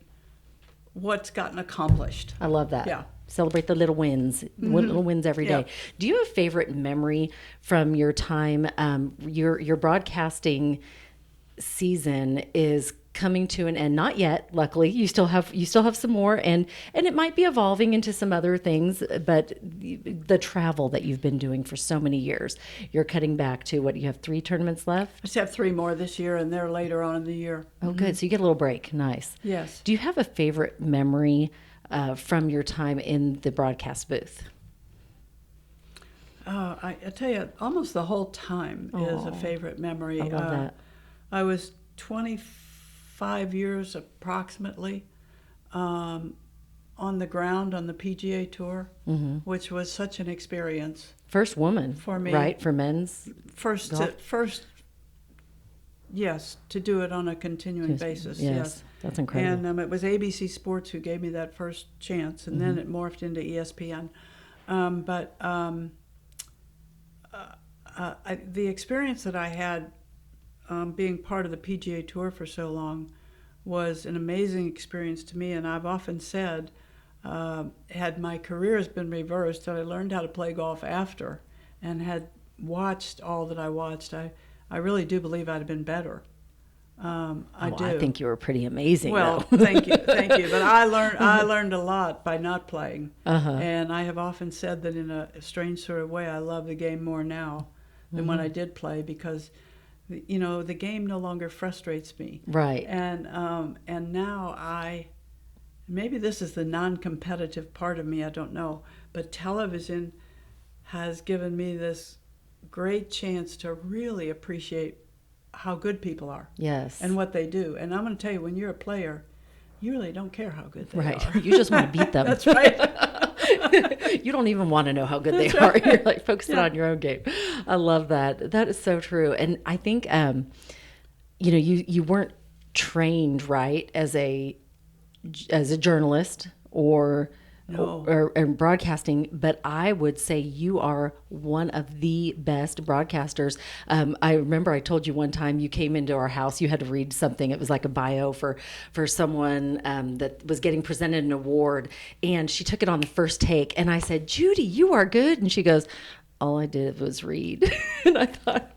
what's gotten accomplished. I love that. Yeah. Celebrate the little wins, little wins every day. Yeah. Do you have a favorite memory from your time? Your broadcasting season is coming to an end. Not yet, luckily. You still have some more, and it might be evolving into some other things. But the travel that you've been doing for so many years, you're cutting back to what, you have 3 tournaments left. I just have 3 more this year, and they're later on in the year. Oh, good. So you get a little break. Nice. Yes. Do you have a favorite memory from your time in the broadcast booth? I tell you, almost the whole time is a favorite memory. I love that. I was 25 years approximately on on the ground on the PGA Tour, which was such an experience. First woman for me, right? For men's first, yes, to do it on a continuing basis. Yes, that's incredible. And it was ABC Sports who gave me that first chance, and then it morphed into ESPN. The experience that I had being part of the PGA Tour for so long was an amazing experience to me, and I've often said, had my careers been reversed, that I learned how to play golf after and had watched all that I watched, I really do believe I'd have been better. I do. I think you were pretty amazing. Well, though. thank you. But I learned a lot by not playing, and I have often said that in a strange sort of way, I love the game more now than when I did play, because the game no longer frustrates me. Right. And now maybe this is the non-competitive part of me, I don't know, but television has given me this great chance to really appreciate how good people are. Yes. And what they do. And I'm going to tell you, when you're a player, you really don't care how good they are. You just want to beat them. That's right. You don't even want to know how good they are. You're like focusing on your own game. I love that. That is so true. And I think, you weren't trained right as a journalist or broadcasting, but I would say you are one of the best broadcasters. I remember I told you one time you came into our house, you had to read something. It was like a bio for someone that was getting presented an award, and she took it on the first take. And I said, "Judy, you are good." And she goes, "All I did was read." And I thought,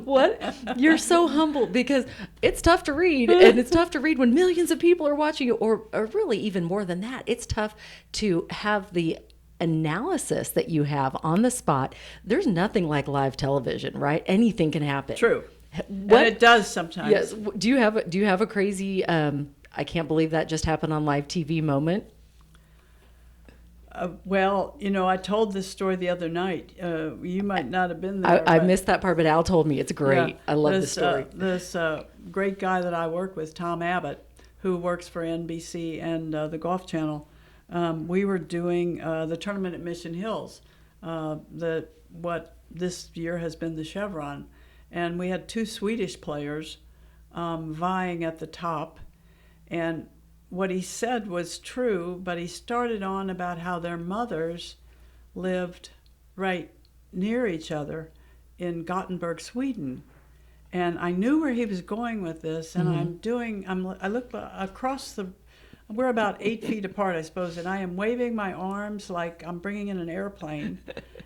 what? You're so humble, because it's tough to read, and it's tough to read when millions of people are watching you, or really even more than that. It's tough to have the analysis that you have on the spot. There's nothing like live television, right? Anything can happen. True. And it does sometimes. Yes. Do you have a crazy I can't believe that just happened on live TV moment? I told this story the other night. You might not have been there. I missed that part, but Al told me. It's great. Yeah, I love the story. This great guy that I work with, Tom Abbott, who works for NBC and the Golf Channel, we were doing the tournament at Mission Hills, what this year has been the Chevron. And we had two Swedish players vying at the top. And what he said was true, but he started on about how their mothers lived right near each other in Gothenburg, Sweden. And I knew where he was going with this, and I look across we're about 8 feet apart, I suppose, and I am waving my arms like I'm bringing in an airplane.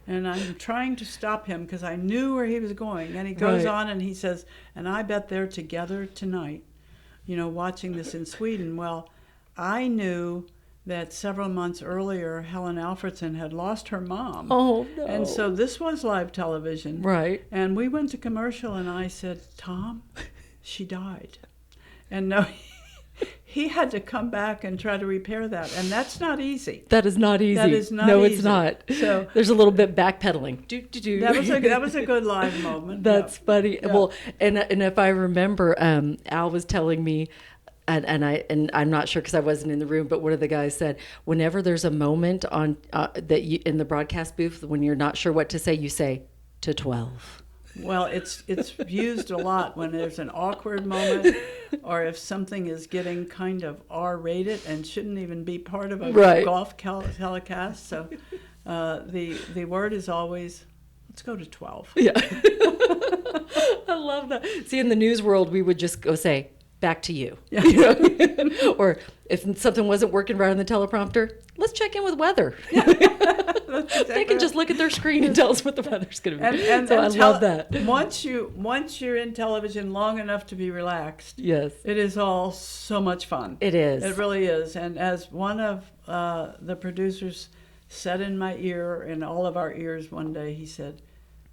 And I'm trying to stop him because I knew where he was going. And he goes on and he says, "And I bet they're together tonight, watching this in Sweden." Well, I knew that several months earlier, Helen Alfredson had lost her mom. Oh, no. And so this was live television. Right. And we went to commercial, and I said, "Tom, she died." And no, he had to come back and try to repair that. And that's not easy. That is not easy. That is not no, easy. It's not. So there's a little bit backpedaling. That was a good live moment. That's funny. Yeah. Well, and if I remember, Al was telling me, and I'm not sure because I wasn't in the room, but one of the guys said, whenever there's a moment on that you, in the broadcast booth, when you're not sure what to say, you say to 12. Well, it's used a lot when there's an awkward moment, or if something is getting kind of R-rated and shouldn't even be part of a golf telecast. So the word is always, let's go to 12. Yeah. I love that. See, in the news world, we would just go say, "Back to you." Yeah. Or if something wasn't working right on the teleprompter, let's check in with weather. Exactly they can just look at their screen and tell us what the weather's going to be. And I love that. Once you're in television long enough to be relaxed, yes, it is all so much fun. It is. It really is. And as one of the producers said in my ear, in all of our ears one day, he said,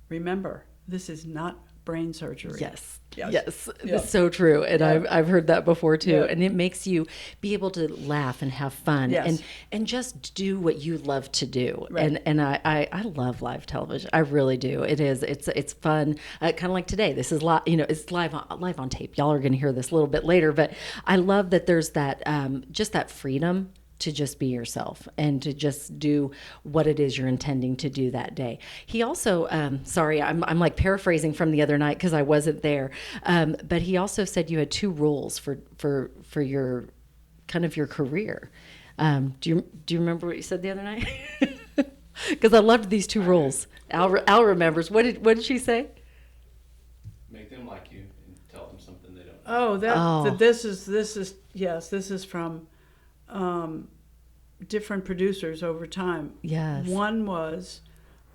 "Remember, this is not brain surgery." Yes. Yeah. It's so true. And I've heard that before too. Yeah. And it makes you be able to laugh and have fun and just do what you love to do. Right. And I love live television. I really do. It is. It's fun. Kind of like today. This is it's live on tape. Y'all are going to hear this a little bit later, but I love that there's that just that freedom to just be yourself and to just do what it is you're intending to do that day. He also, sorry, I'm like paraphrasing from the other night because I wasn't there, but he also said you had 2 rules for your kind of your career. Do you remember what you said the other night? Because I loved these 2 rules. Al remembers. What did she say? Make them like you and tell them something they don't Oh, this is from different producers over time. Yes. One was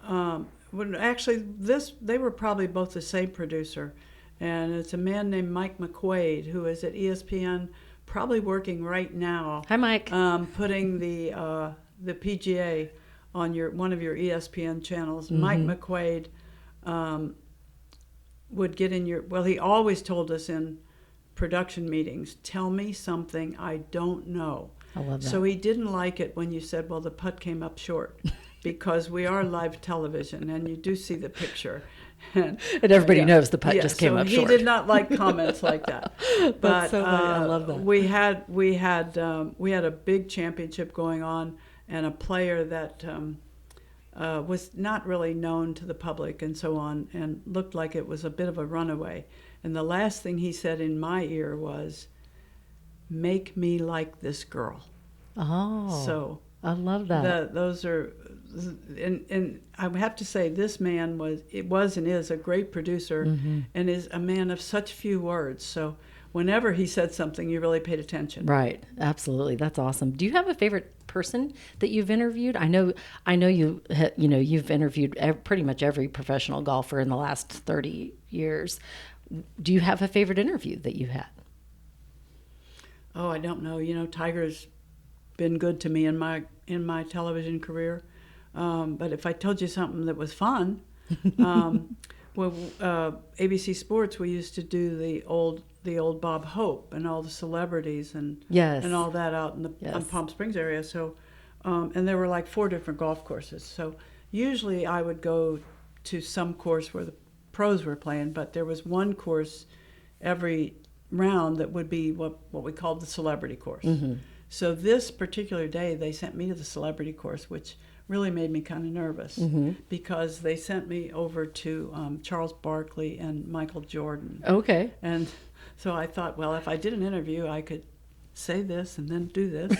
they were probably both the same producer, and it's a man named Mike McQuaid who is at ESPN, probably working right now. Hi, Mike. Putting the PGA on one of your ESPN channels. Mike McQuaid would get in he always told us in production meetings, tell me something I don't know. I love that. So he didn't like it when you said, well, the putt came up short, because we are live television and you do see the picture. And everybody knows the putt just came up short. He did not like comments like that. But so funny. I love that. We had a big championship going on, and a player that was not really known to the public and so on, and looked like it was a bit of a runaway. And the last thing he said in my ear was, "Make me like this girl." Oh, so I love that. Those are, and I have to say, this man was and is a great producer, and is a man of such few words. So whenever he said something, you really paid attention. Right, absolutely. That's awesome. Do you have a favorite person that you've interviewed? I know you've interviewed pretty much every professional golfer in the last 30 years. Do you have a favorite interview that you had? Oh, I don't know. Tiger's been good to me in my television career. But if I told you something that was fun, ABC Sports, we used to do the old Bob Hope and all the celebrities and all that out in the Palm Springs area. So, and there were like 4 different golf courses. So usually I would go to some course where the pros were playing, but there was one course every round that would be what we called the celebrity course. So this particular day they sent me to the celebrity course, which really made me kind of nervous, because they sent me over to Charles Barkley and Michael Jordan. Okay. And so I thought, well, if I did an interview, I could say this and then do this,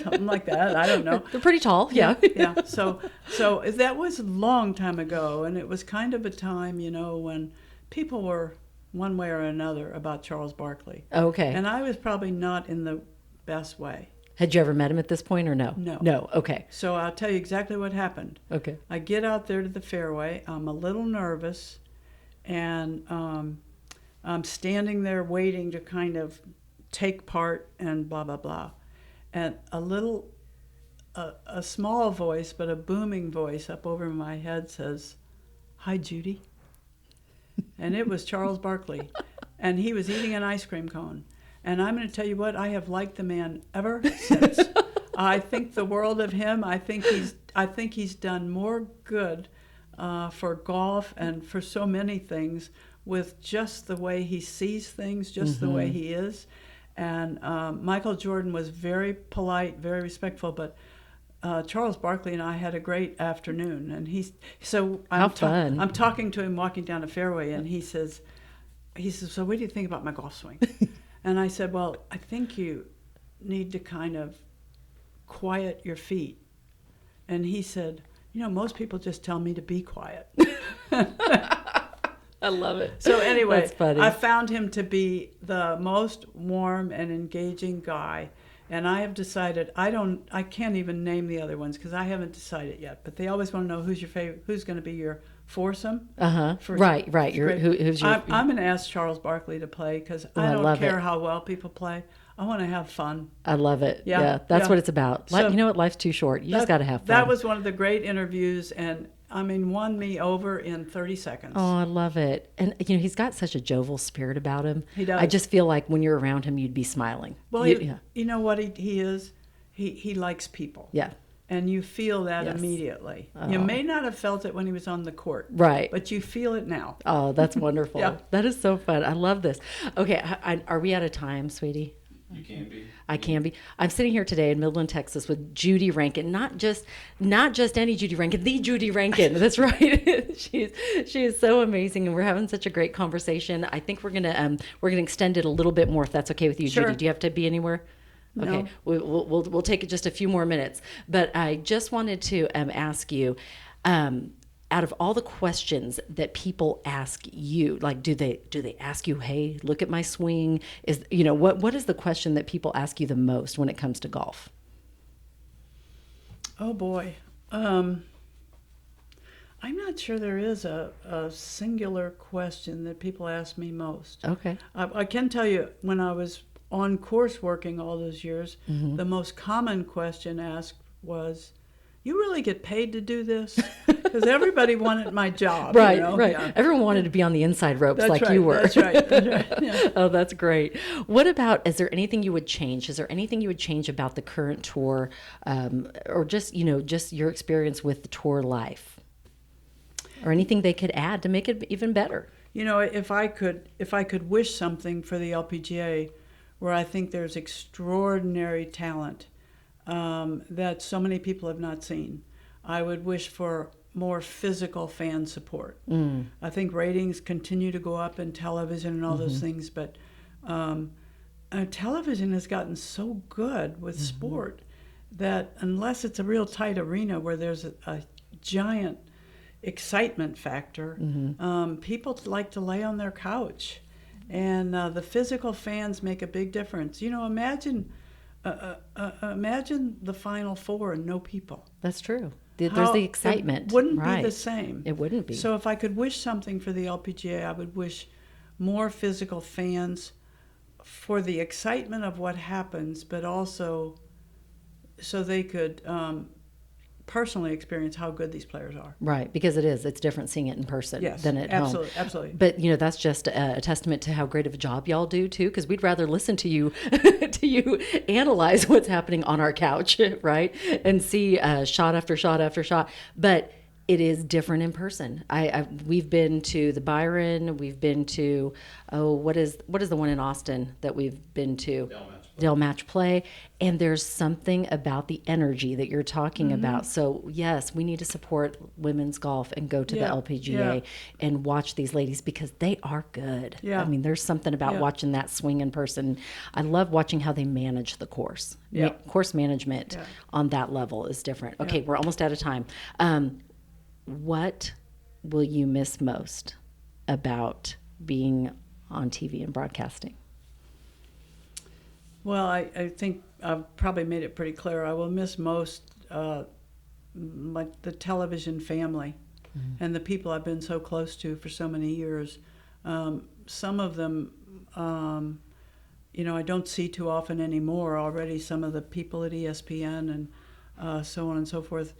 something like that. I don't know. They're pretty tall. Yeah. Yeah. So that was a long time ago, and it was kind of a time, when people were one way or another about Charles Barkley. Okay. And I was probably not in the best way. Had you ever met him at this point or no? No. No. Okay. So I'll tell you exactly what happened. Okay. I get out there to the fairway. I'm a little nervous, and I'm standing there waiting to kind of take part and blah, blah, blah. And a small voice, but a booming voice up over my head says, "Hi, Judy." And it was Charles Barkley. And he was eating an ice cream cone. And I'm going to tell you what, I have liked the man ever since. I think the world of him. I think he's done more good for golf and for so many things with just the way he sees things, just the way he is. And Michael Jordan was very polite, very respectful, but Charles Barkley and I had a great afternoon. And I'm talking to him walking down the fairway, and he says, "So what do you think about my golf swing?" And I said, "Well, I think you need to kind of quiet your feet." And he said, "Most people just tell me to be quiet." I love it. So anyway, that's funny. I found him to be the most warm and engaging guy. And I have decided, I can't even name the other ones because I haven't decided yet. But they always want to know who's your favorite, who's going to be your foursome. Right. Who's your? I'm going to ask Charles Barkley to play because I don't care how well people play. I want to have fun. I love it. Yeah, that's what it's about. So, you know what? Life's too short. You just got to have fun. That was one of the great interviews, and won me over in 30 seconds. Oh, I love it. And, he's got such a jovial spirit about him. He does. I just feel like when you're around him, you'd be smiling. Well, you know what he is? He likes people. Yeah. And you feel that immediately. You may not have felt it when he was on the court. Right. But you feel it now. Oh, that's wonderful. Yeah. That is so fun. I love this. Okay, are we out of time, sweetie? You can be. I can be. I'm sitting here today in Midland, Texas, with Judy Rankin. Not just any Judy Rankin, the Judy Rankin. That's right. she is so amazing, and we're having such a great conversation. I think we're gonna extend it a little bit more, if that's okay with you, Sure. Judy. Do you have to be anywhere? Okay, No. we'll take it just a few more minutes. But I just wanted to ask you. Out of all the questions that people ask you, like, do they ask you, hey, look at my swing? Is, what is the question that people ask you the most when it comes to golf? Oh boy. I'm not sure there is a singular question that people ask me most. Okay. I can tell you, when I was on course working all those years, the most common question asked was, you really get paid to do this? Because everybody wanted my job. Right, you know? right. Yeah. Everyone wanted to be on the inside ropes That's like right, you were. That's right. That's right. Yeah. Oh, that's great. What about, is there anything you would change? Is there anything you would change about the current tour, or just your experience with the tour life? Or anything they could add to make it even better? If I could wish something for the LPGA, where I think there's extraordinary talent that so many people have not seen, I would wish for more physical fan support. I think ratings continue to go up in television and all those things, but television has gotten so good with sport that unless it's a real tight arena where there's a giant excitement factor, people like to lay on their couch. And the physical fans make a big difference. Imagine the Final Four and no people. That's true. There's the excitement. It wouldn't right. be the same. It wouldn't be. So if I could wish something for the LPGA, I would wish more physical fans for the excitement of what happens, but also so they could personally experience how good these players are. Right, because it's different seeing it in person than at home. Absolutely. But that's just a testament to how great of a job y'all do too, because we'd rather listen to you analyze what's happening on our couch, right, and see shot after shot after shot. But it is different in person. We've been to the Byron. We've been to what is the one in Austin that we've been to? Del Match Play, and there's something about the energy that you're talking about. So yes, we need to support women's golf and go to the LPGA and watch these ladies because they are good. Yeah. I mean, there's something about watching that swing in person. I love watching how they manage the course. Yeah. Course management on that level is different. Okay, we're almost out of time. What will you miss most about being on TV and broadcasting? Well, I think I've probably made it pretty clear. I will miss most like the television family and the people I've been so close to for so many years. Some of them, I don't see too often anymore already. Some of the people at ESPN and so on and so forth.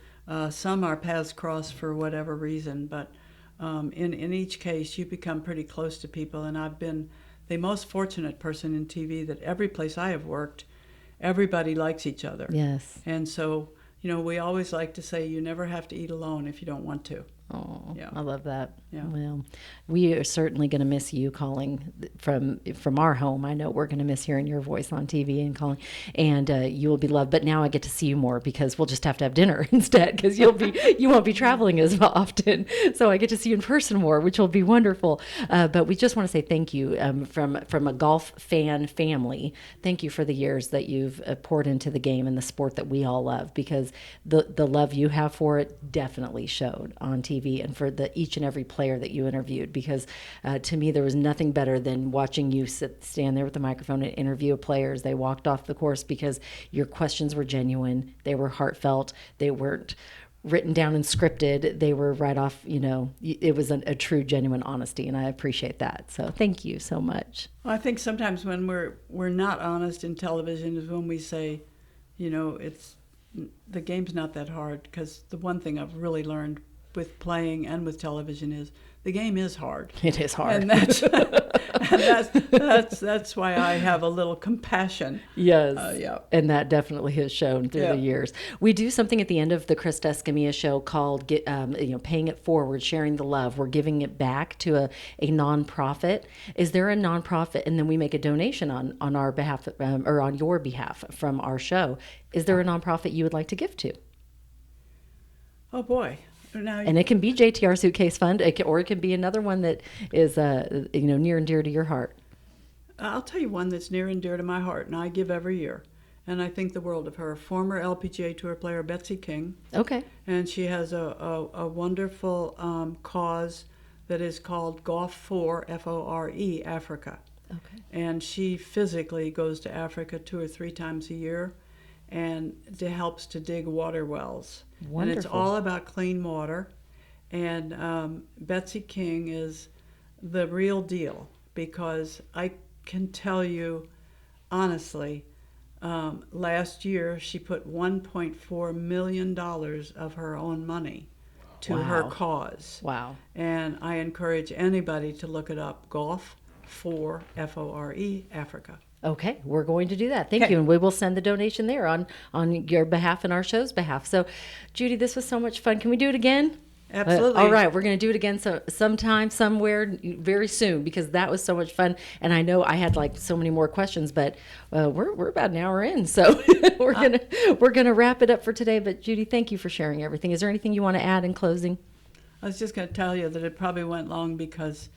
Some our paths cross for whatever reason, but in each case, you become pretty close to people, and I've been the most fortunate person in TV that every place I have worked, everybody likes each other. Yes. And so, we always like to say you never have to eat alone if you don't want to. Oh, Yeah. I love that. Yeah. Well, we are certainly going to miss you calling from our home. I know we're going to miss hearing your voice on TV and calling, and you will be loved. But now I get to see you more because we'll just have to have dinner instead because you won't be traveling as often. So I get to see you in person more, which will be wonderful. But we just want to say thank you from a golf fan family. Thank you for the years that you've poured into the game and the sport that we all love, because the love you have for it definitely showed on TV. And for each and every player that you interviewed, because to me there was nothing better than watching you stand there with the microphone and interview a player as they walked off the course, because your questions were genuine, they were heartfelt, they weren't written down and scripted, they were right off, it was a true genuine honesty, and I appreciate that. So thank you so much. Well, I think sometimes when we're not honest in television is when we say, it's the game's not that hard, because the one thing I've really learned with playing and with television is the game is hard. It is hard. And that's And that's why I have a little compassion. Yes. Yeah. And that definitely has shown through Yeah. the years. We do something at the end of the Krista Escamilla Show called paying it forward, sharing the love. We're giving it back to a nonprofit. Is there a nonprofit? And then we make a donation on our behalf, or on your behalf from our show. Is there a nonprofit you would like to give to? Oh boy. Now, And it can be JTR Suitcase Fund, or it can be another one that is near and dear to your heart. I'll tell you one that's near and dear to my heart, and I give every year. And I think the world of her. Former LPGA Tour player Betsy King. Okay. And she has a wonderful cause that is called Golf for, F-O-R-E, Africa. Okay. And she physically goes to Africa 2 or 3 times a year and helps to dig water wells. Wonderful. And it's all about clean water. And Betsy King is the real deal, because I can tell you honestly, last year she put $1.4 million of her own money to her Wow. cause. Wow. And I encourage anybody to look it up, Golf for, F-O-R-E, Africa. Okay, we're going to do that. Thank Okay. you, and we will send the donation there on your behalf and our show's behalf. So, Judy, this was so much fun. Can we do it again? Absolutely. All right, we're going to do it again sometime, somewhere, very soon, because that was so much fun. And I know I had like so many more questions, but we're about an hour in, so we're gonna wrap it up for today. But Judy, thank you for sharing everything. Is there anything you want to add in closing? I was just going to tell you that it probably went long because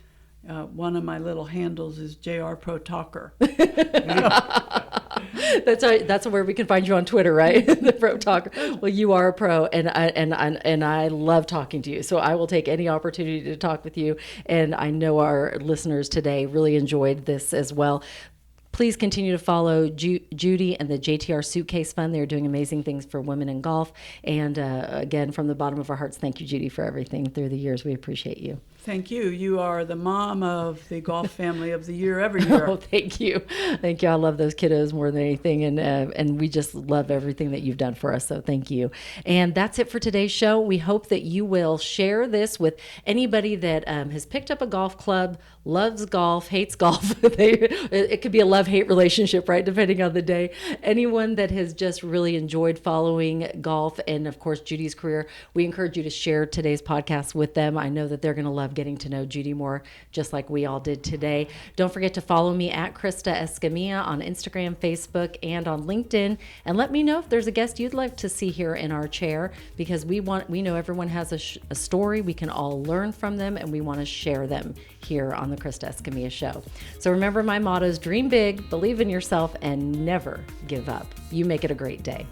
one of my little handles is JR Pro Talker. That's where we can find you on Twitter, right? The Pro Talker. Well, you are a pro, and I love talking to you. So I will take any opportunity to talk with you. And I know our listeners today really enjoyed this as well. Please continue to follow Judy and the JTR Suitcase Fund. They're doing amazing things for women in golf. And again, from the bottom of our hearts, thank you, Judy, for everything through the years. We appreciate you. Thank you. You are the mom of the Golf Family of the Year every year. Oh, thank you. Thank you. I love those kiddos more than anything. And we just love everything that you've done for us. So thank you. And that's it for today's show. We hope that you will share this with anybody that has picked up a golf club, loves golf, hates golf. It could be a love-hate relationship, right? Depending on the day. Anyone that has just really enjoyed following golf and, of course, Judy's career, we encourage you to share today's podcast with them. I know that they're going to love getting to know Judy more, just like we all did today. Don't forget to follow me at Krista Escamilla on Instagram, Facebook, and on LinkedIn. And let me know if there's a guest you'd like to see here in our chair, because we know everyone has a story. We can all learn from them, and we want to share them here on the Krista Escamilla Show. So remember, my motto is dream big, believe in yourself, and never give up. You make it a great day.